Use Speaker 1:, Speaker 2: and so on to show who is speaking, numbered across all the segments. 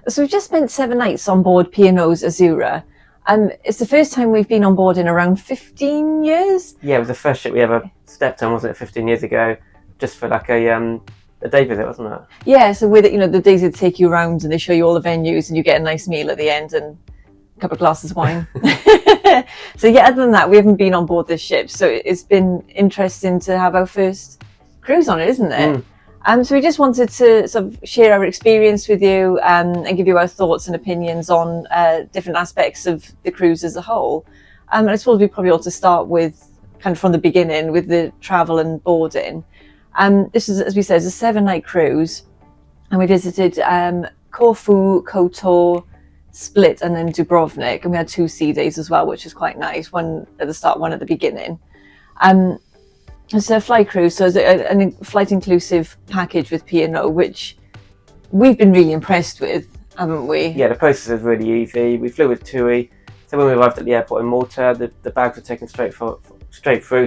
Speaker 1: So we've just spent 7 nights on board P&O's Azura. It's the first time we've been on board in around 15 years.
Speaker 2: Yeah, it was the first ship we ever stepped on, wasn't it, 15 years ago, just for like a day visit, wasn't it?
Speaker 1: Yeah, so with it, the days they take you around and they show you all the venues and you get a nice meal at the end and a couple of glasses of wine. So yeah, other than that, we haven't been on board this ship. So it's been interesting to have our first cruise on it, isn't it? So we just wanted to sort of share our experience with you and give you our thoughts and opinions on different aspects of the cruise as a whole. And I suppose we probably ought to start with kind of from the beginning with the travel and boarding. This is, as we said, a 7-night cruise, and we visited Corfu, Kotor, Split, and then Dubrovnik, and we had 2 sea days as well, which is quite nice. One at the start, one at the beginning. It's a fly cruise, so it's a flight inclusive package with P&O, which we've been really impressed with, haven't we?
Speaker 2: Yeah, the process is really easy. We flew with TUI, so when we arrived at the airport in Malta, the bags were taken straight through,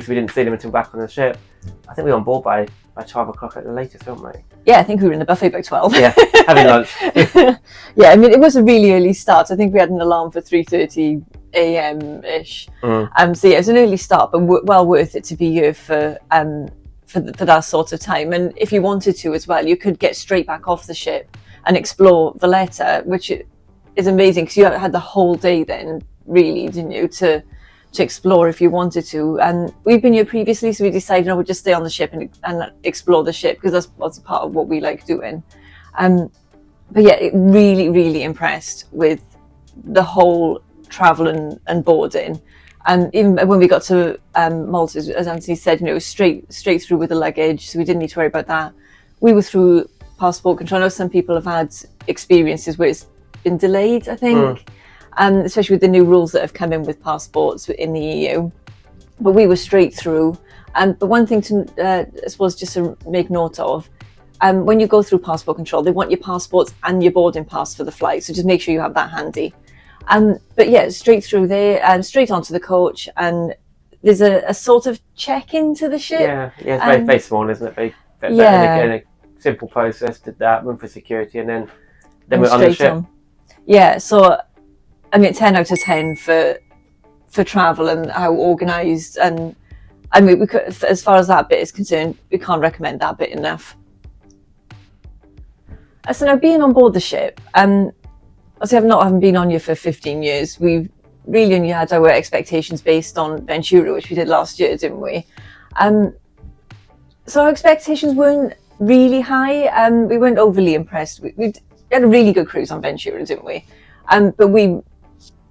Speaker 2: so we didn't see them until back on the ship. I think we were on board by 12 o'clock at the latest, weren't we?
Speaker 1: Yeah, I think we were in the buffet by 12.
Speaker 2: Yeah, having lunch.
Speaker 1: Yeah, I mean, it was a really early start. I think we had an alarm for 3:30 a.m.-ish. So yeah, it's an early start, but well worth it to be here for that sort of time. And if you wanted to as well, you could get straight back off the ship and explore Valetta, which is amazing because you had the whole day then, really, didn't you, to explore if you wanted to. And we've been here previously, so we decided we'd just stay on the ship and explore the ship because that's obviously part of what we like doing. But yeah, really, really impressed with the whole travel and boarding. And even when we got to Malta, as Anthony said, it was straight through with the luggage, so we didn't need to worry about that. We were through passport control. I know some people have had experiences where it's been delayed, I think. Especially with the new rules that have come in with passports in the EU. But we were straight through. But one thing to, I suppose, just to make note of, when you go through passport control, they want your passports and your boarding pass for the flight. So just make sure you have that handy. But yeah, straight through there and straight onto the coach. And there's a sort of check-in to the ship.
Speaker 2: Yeah, it's very, very small, isn't it? And a simple process, did that, room for security, and then we're on the ship.
Speaker 1: Yeah, so I mean, 10 out of 10 for travel and how organised. And I mean, we could, as far as that bit is concerned, we can't recommend that bit enough. So now, being on board the ship, obviously I haven't been on here for 15 years. We've really only had our expectations based on Ventura, which we did last year, didn't we? So our expectations weren't really high. We weren't overly impressed. We had a really good cruise on Ventura, didn't we? But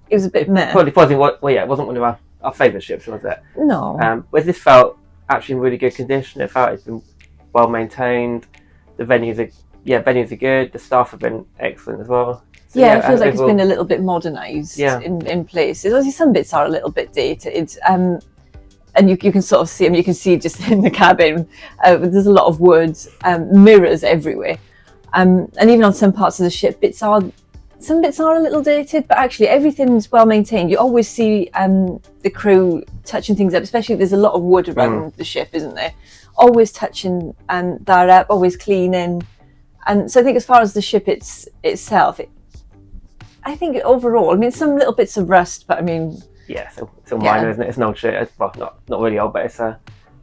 Speaker 1: it was a bit meh.
Speaker 2: Well, it wasn't one of our favourite ships, was it?
Speaker 1: No.
Speaker 2: Whereas this felt actually in really good condition. It felt it's been well maintained. The venues are good. The staff have been excellent as well. So,
Speaker 1: it feels like it's been a little bit modernised in places. Obviously, some bits are a little bit dated. And you can sort of see them. You can see just in the cabin, there's a lot of wood, mirrors everywhere. And even on some parts of the ship, some bits are a little dated, but actually everything's well maintained. You always see the crew touching things up, especially if there's a lot of wood around the ship, isn't there? Always touching that up, always cleaning. And so I think as far as the ship itself, I think overall, I mean, some little bits of rust, but I mean...
Speaker 2: Yeah, it's all minor, isn't it? It's an old ship. It's, well, not really old, but it's...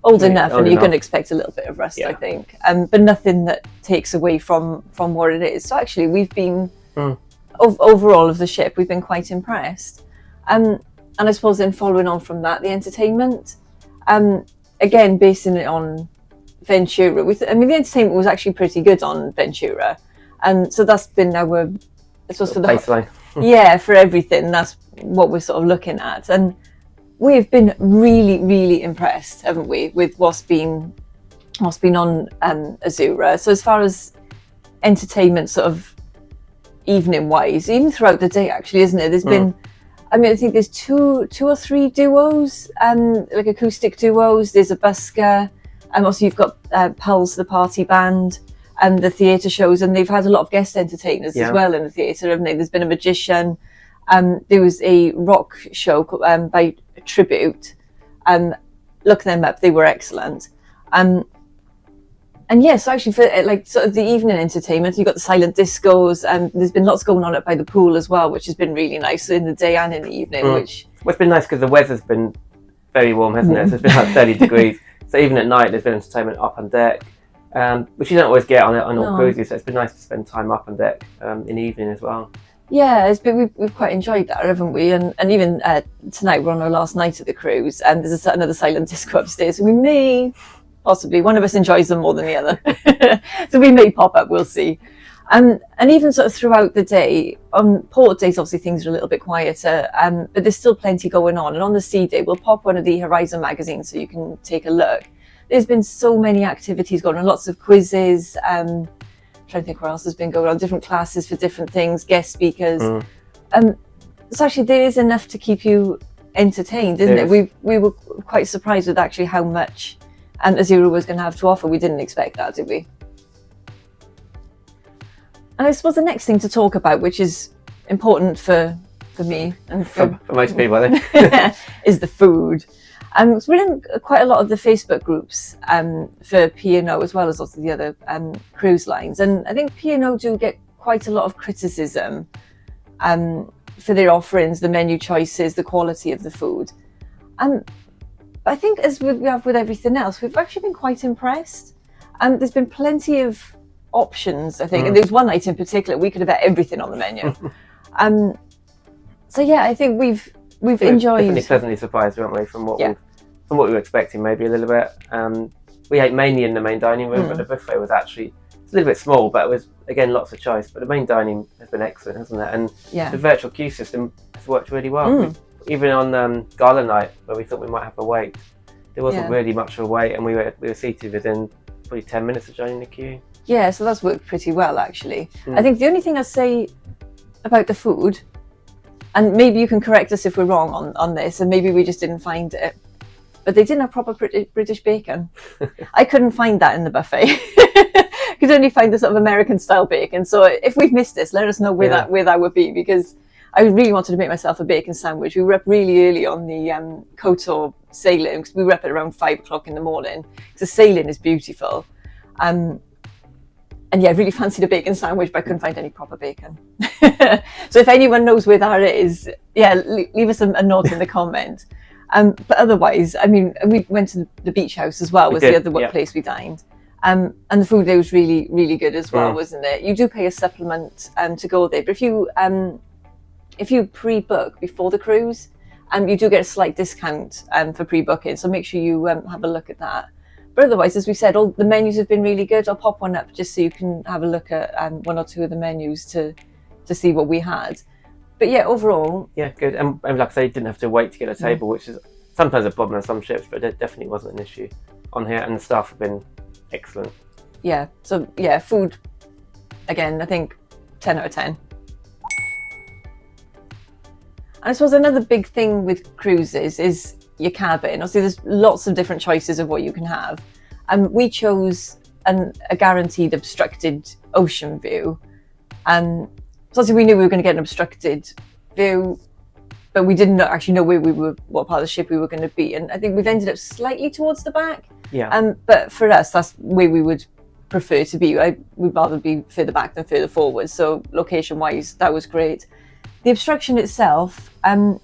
Speaker 1: old enough, and you're going to expect a little bit of rust, I think. But nothing that takes away from what it is. So actually, we've been... overall of the ship, we've been quite impressed. And I suppose then following on from that, the entertainment, again, basing it on Ventura, the entertainment was actually pretty good on Ventura. And so that's been our, I suppose, for the baseline. For everything, that's what we're sort of looking at. And we've been really, really impressed, haven't we, with what's been on Azura. So as far as entertainment sort of evening wise, even throughout the day actually, isn't it? There's been, I think there's two or three duos, like acoustic duos. There's a busker, and also you've got Pulse, the party band, and the theatre shows, and they've had a lot of guest entertainers as well in the theatre, haven't they? There's been a magician, there was a rock show by Tribute, look them up, they were excellent. And yes, actually for like sort of the evening entertainment, you've got the silent discos, and there's been lots going on up by the pool as well, which has been really nice in the day and in the evening.
Speaker 2: Well, it's been nice because the weather's been very warm, hasn't it? So it's been like 30 degrees. So even at night, there's been entertainment up on deck, which you don't always get on all cruises. So it's been nice to spend time up on deck in the evening as well.
Speaker 1: Yeah, we've quite enjoyed that, haven't we? And even tonight, we're on our last night at the cruise, and there's another silent disco upstairs. So we may, possibly, one of us enjoys them more than the other. So we may pop up, we'll see. And even sort of throughout the day, on port days, obviously things are a little bit quieter, but there's still plenty going on. And on the sea day, we'll pop one of the Horizon magazines so you can take a look. There's been so many activities going on, lots of quizzes, trying to think what else has been going on, different classes for different things, guest speakers. So actually there is enough to keep you entertained, isn't it? We were quite surprised with actually how much Azura was going to have to offer. We didn't expect that, did we? And I suppose the next thing to talk about, which is important for me and
Speaker 2: for most people, I think,
Speaker 1: is the food. So we're in quite a lot of the Facebook groups for P&O, as well as lots of the other cruise lines. And I think P&O do get quite a lot of criticism for their offerings, the menu choices, the quality of the food. I think, as we have with everything else, we've actually been quite impressed. There's been plenty of options, I think. And there's one night in particular, we could have had everything on the menu. So yeah, I think we've enjoyed.
Speaker 2: Definitely pleasantly surprised, weren't we, from what we were expecting, maybe a little bit. We ate mainly in the main dining room, but the buffet was actually a little bit small, but it was, again, lots of choice. But the main dining has been excellent, hasn't it? And the virtual queue system has worked really well. Even on gala night, where we thought we might have a wait, there wasn't really much of a wait, and we were seated within probably 10 minutes of joining the queue.
Speaker 1: Yeah, so that's worked pretty well, actually. I think the only thing I'd say about the food, and maybe you can correct us if we're wrong on this, and maybe we just didn't find it, but they didn't have proper British bacon. I couldn't find that in the buffet. Could only find the sort of American style bacon. So if we've missed this, let us know where that would be, because I really wanted to make myself a bacon sandwich. We were up really early on the Kotor sailing, because we were up at around 5 o'clock in the morning. Because the sailing is beautiful. And yeah, I really fancied a bacon sandwich, but I couldn't find any proper bacon. So if anyone knows where that is, leave us a note in the comment. But otherwise, I mean, we went to the beach house as well, was the other place we dined. And the food there was really, really good as well, wasn't it? You do pay a supplement to go there, but if you pre-book before the cruise, you do get a slight discount for pre-booking. So make sure you have a look at that. But otherwise, as we said, all the menus have been really good. I'll pop one up just so you can have a look at one or two of the menus to see what we had. But yeah, overall,
Speaker 2: good. And like I say, you didn't have to wait to get a table, which is sometimes a problem on some ships, but it definitely wasn't an issue on here. And the staff have been excellent. Yeah.
Speaker 1: So food, again, I think 10 out of 10. And I suppose another big thing with cruises is your cabin. Obviously, there's lots of different choices of what you can have. We chose a guaranteed obstructed ocean view. So obviously we knew we were going to get an obstructed view, but we didn't actually know what part of the ship we were going to be. And I think we've ended up slightly towards the back. But for us, that's where we would prefer to be. We'd rather be further back than further forward. So location-wise, that was great. The obstruction itself,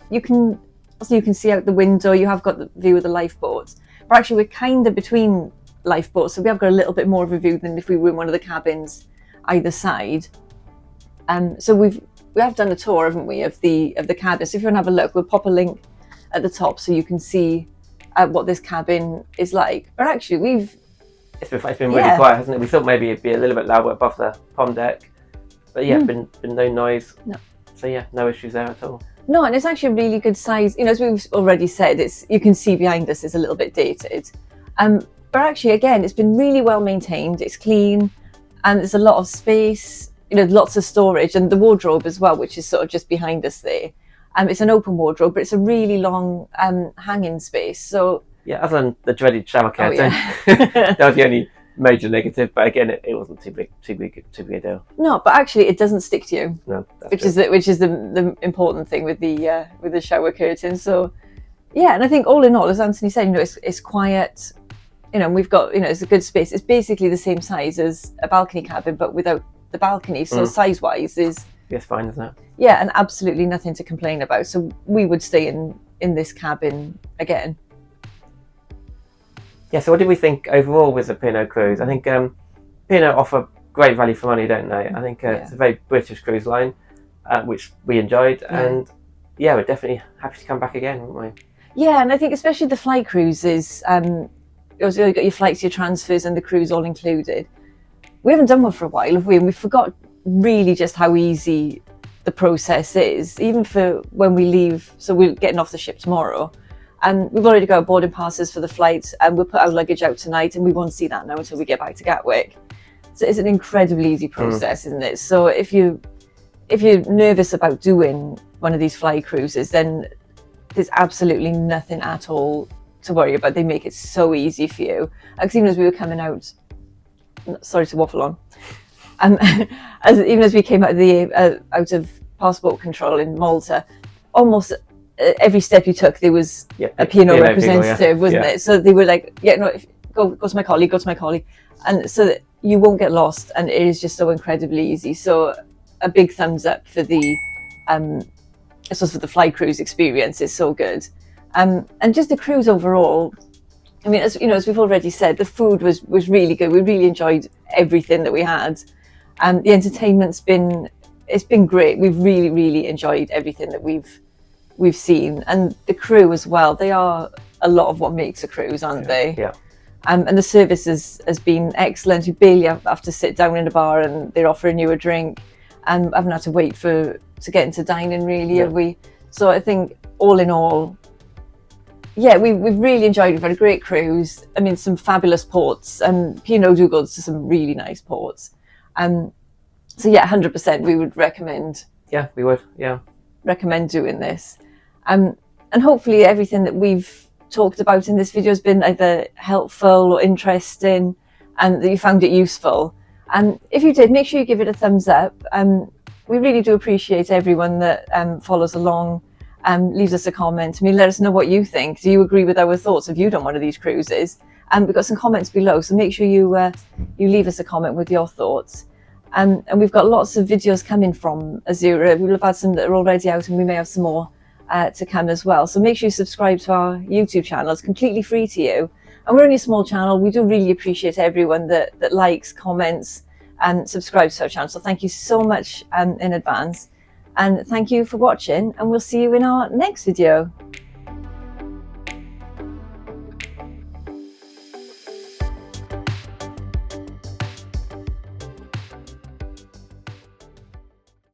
Speaker 1: you can see out the window. You have got the view of the lifeboats, but actually we're kind of between lifeboats, so we have got a little bit more of a view than if we were in one of the cabins either side. So we have done a tour, haven't we, of the cabin. So if you want to have a look, we'll pop a link at the top so you can see what this cabin is like. But actually, it's been really quiet, hasn't it? We thought maybe it'd be a little bit louder above the pom deck, but been no noise. No. So no issues there at all. No, and it's actually a really good size. You know, as we've already said, you can see behind us it's a little bit dated. But actually, again, it's been really well maintained. It's clean, and there's a lot of space. You know, lots of storage, and the wardrobe as well, which is sort of just behind us there. It's an open wardrobe, but it's a really long hanging space. So
Speaker 2: other than the dreaded shower curtain, that was the only major negative. But again, it wasn't too big a deal.
Speaker 1: No, but actually, it doesn't stick to you.
Speaker 2: No,
Speaker 1: which is the important thing with the shower curtain. So and I think all in all, as Anthony said, you know, it's quiet. you know, we've got, you know, it's a good space. It's basically the same size as a balcony cabin, but without the balcony. So size wise is
Speaker 2: fine, isn't it?
Speaker 1: Yeah, and absolutely nothing to complain about. So we would stay in this cabin again.
Speaker 2: Yeah, so what did we think overall with the P&O cruise? I think P&O offer great value for money, don't they? I think it's a very British cruise line, which we enjoyed, and yeah, we're definitely happy to come back again, wouldn't we?
Speaker 1: Yeah, and I think especially the flight cruises, you've got your flights, your transfers, and the cruise all included. We haven't done one for a while, have we? And we forgot really just how easy the process is, even for when we leave. So we're getting off the ship tomorrow, and we've already got boarding passes for the flights, and we'll put our luggage out tonight, and we won't see that now until we get back to Gatwick. So it's an incredibly easy process, isn't it? So if you're nervous about doing one of these fly cruises, then there's absolutely nothing at all to worry about. They make it so easy for you. Because even as we were coming out, sorry to waffle on, even as we came out of out of passport control in Malta, almost every step you took, there was a P&O representative, wasn't it? So they were like, go to my colleague, and so that you won't get lost, and it is just so incredibly easy. So a big thumbs up for the for the fly cruise experience. Is so good, and just the cruise overall. I mean, as you know, as we've already said, the food was really good. We really enjoyed everything that we had, and the entertainment's been great. We've really enjoyed everything that we've seen, and the crew as well. They are a lot of what makes a cruise, aren't they?
Speaker 2: Yeah.
Speaker 1: And the service has been excellent. You barely have to sit down in a bar and they're offering you a drink, and I haven't had to wait to get into dining really, have we? So I think all in all, yeah, we've really enjoyed it. We've had a great cruise. I mean, some fabulous ports, and P&O do go to some really nice ports. So yeah, 100% we would recommend.
Speaker 2: Yeah, we would. Yeah,
Speaker 1: recommend doing this, and hopefully everything that we've talked about in this video has been either helpful or interesting, and that you found it useful. And if you did, make sure you give it a thumbs up. We really do appreciate everyone that follows along, leaves us a comment. I mean, let us know what you think. Do you agree with our thoughts? Have you done one of these cruises? We've got some comments below, so make sure you leave us a comment with your thoughts. And we've got lots of videos coming from Azura. We'll have had some that are already out, and we may have some more to come as well. So make sure you subscribe to our YouTube channel. It's completely free to you. And we're only a small channel. We do really appreciate everyone that likes, comments, and subscribes to our channel. So thank you so much in advance. And thank you for watching, and we'll see you in our next video.